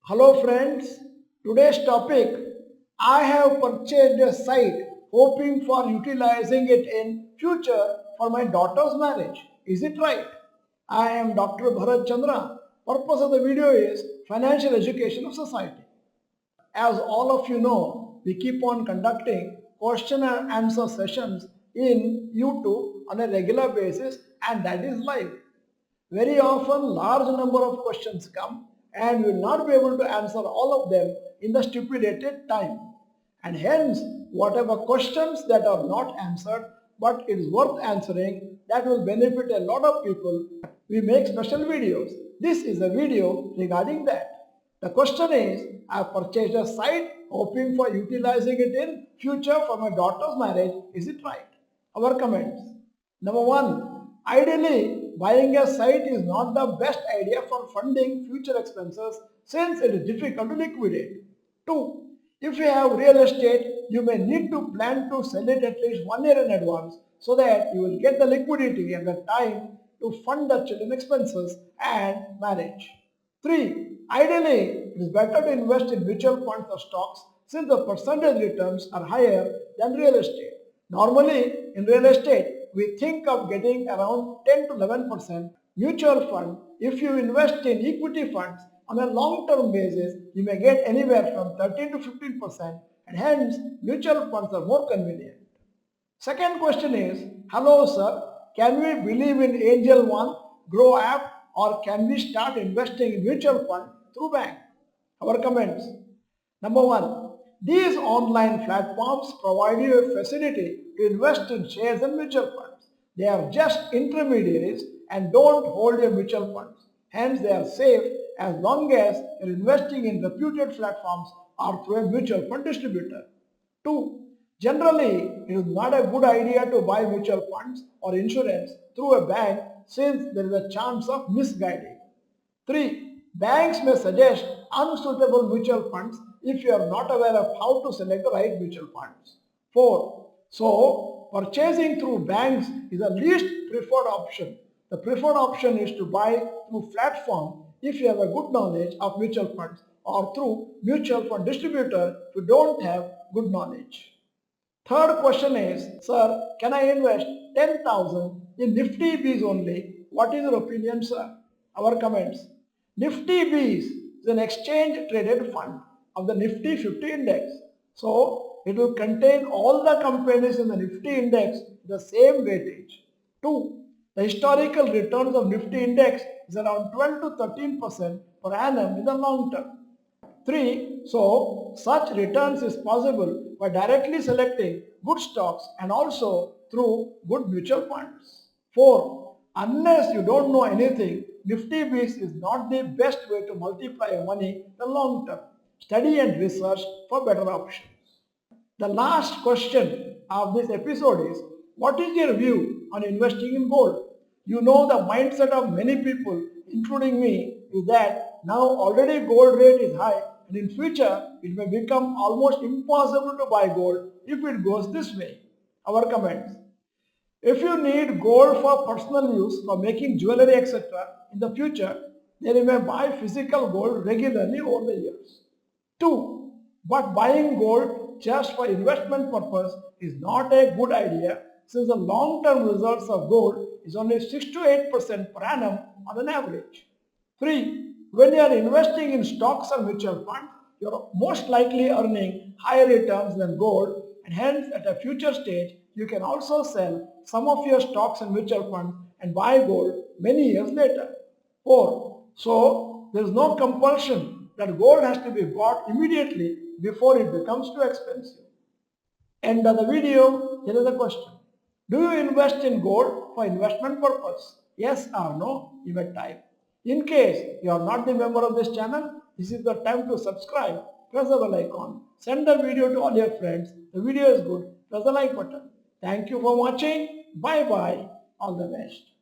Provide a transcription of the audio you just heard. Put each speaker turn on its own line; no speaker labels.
Hello friends, today's topic, I have purchased a site hoping for utilizing it in future for my daughter's marriage. Is it right? I am Dr. Bharath Chandra. Purpose of the video is financial education of society. As all of you know, we keep on conducting question and answer sessions in YouTube on a regular basis and that is live. Very often large number of questions come and we will not be able to answer all of them in the stipulated time. And hence whatever questions that are not answered but it is worth answering, that will benefit a lot of people, we make special videos. This is a video regarding that. The question is, I have purchased a site hoping for utilizing it in future for my daughter's marriage. Is it right? Our comments. Number one, ideally buying a site is not the best idea for funding future expenses since it is difficult to liquidate. 2. If you have real estate, you may need to plan to sell it at least 1 year in advance so that you will get the liquidity and the time to fund the children expenses and marriage. 3. Ideally, it is better to invest in mutual funds or stocks since the percentage returns are higher than real estate. Normally, in real estate, we think of getting around 10 to 11%. Mutual fund, if you invest in equity funds on a long-term basis, you may get anywhere from 13 to 15% and hence mutual funds are more convenient. Second question is, hello sir, can we believe in Angel One, Grow app or can we start investing in mutual fund through bank? Our comments. Number one, these online platforms provide you a facility to invest in shares and mutual funds. They are just intermediaries and don't hold your mutual funds. Hence they are safe as long as you are investing in reputed platforms or through a mutual fund distributor. 2. Generally, it is not a good idea to buy mutual funds or insurance through a bank since there is a chance of misguiding. 3. Banks may suggest unsuitable mutual funds if you are not aware of how to select the right mutual funds. 4. So, purchasing through banks is the least preferred option. The preferred option is to buy through platform if you have a good knowledge of mutual funds or through mutual fund distributor if you don't have good knowledge. Third question is, sir, can I invest 10,000 in Nifty Bs only? What is your opinion, sir? Our comments. Nifty Bs is an exchange traded fund of the Nifty 50 index. So, it will contain all the companies in the Nifty index the same weightage. 2. The historical returns of Nifty index is around 12 to 13% per annum in the long term. 3. So, such returns is possible by directly selecting good stocks and also through good mutual funds. 4. Unless you don't know anything, Nifty Bs is not the best way to multiply your money in the long term. Study and research for better options. The last question of this episode is, what is your view on investing in gold? You know the mindset of many people, including me, is that now already gold rate is high and in future it may become almost impossible to buy gold if it goes this way. Our comments. If you need gold for personal use, for making jewelry etc. in the future, then you may buy physical gold regularly over the years. 2. But buying gold just for investment purpose is not a good idea since the long-term results of gold is only 6 to 8% per annum on an average. 3. When you are investing in stocks or mutual funds, you are most likely earning higher returns than gold and hence at a future stage you can also sell some of your stocks and mutual funds and buy gold many years later. 4. So there is no compulsion that gold has to be bought immediately before it becomes too expensive. End of the video, here is the question. Do you invest in gold for investment purpose? Yes or no, you may type. In case you are not the member of this channel, this is the time to subscribe. Press the bell icon. Send the video to all your friends. The video is good. Press the like button. Thank you for watching. Bye bye. All the best.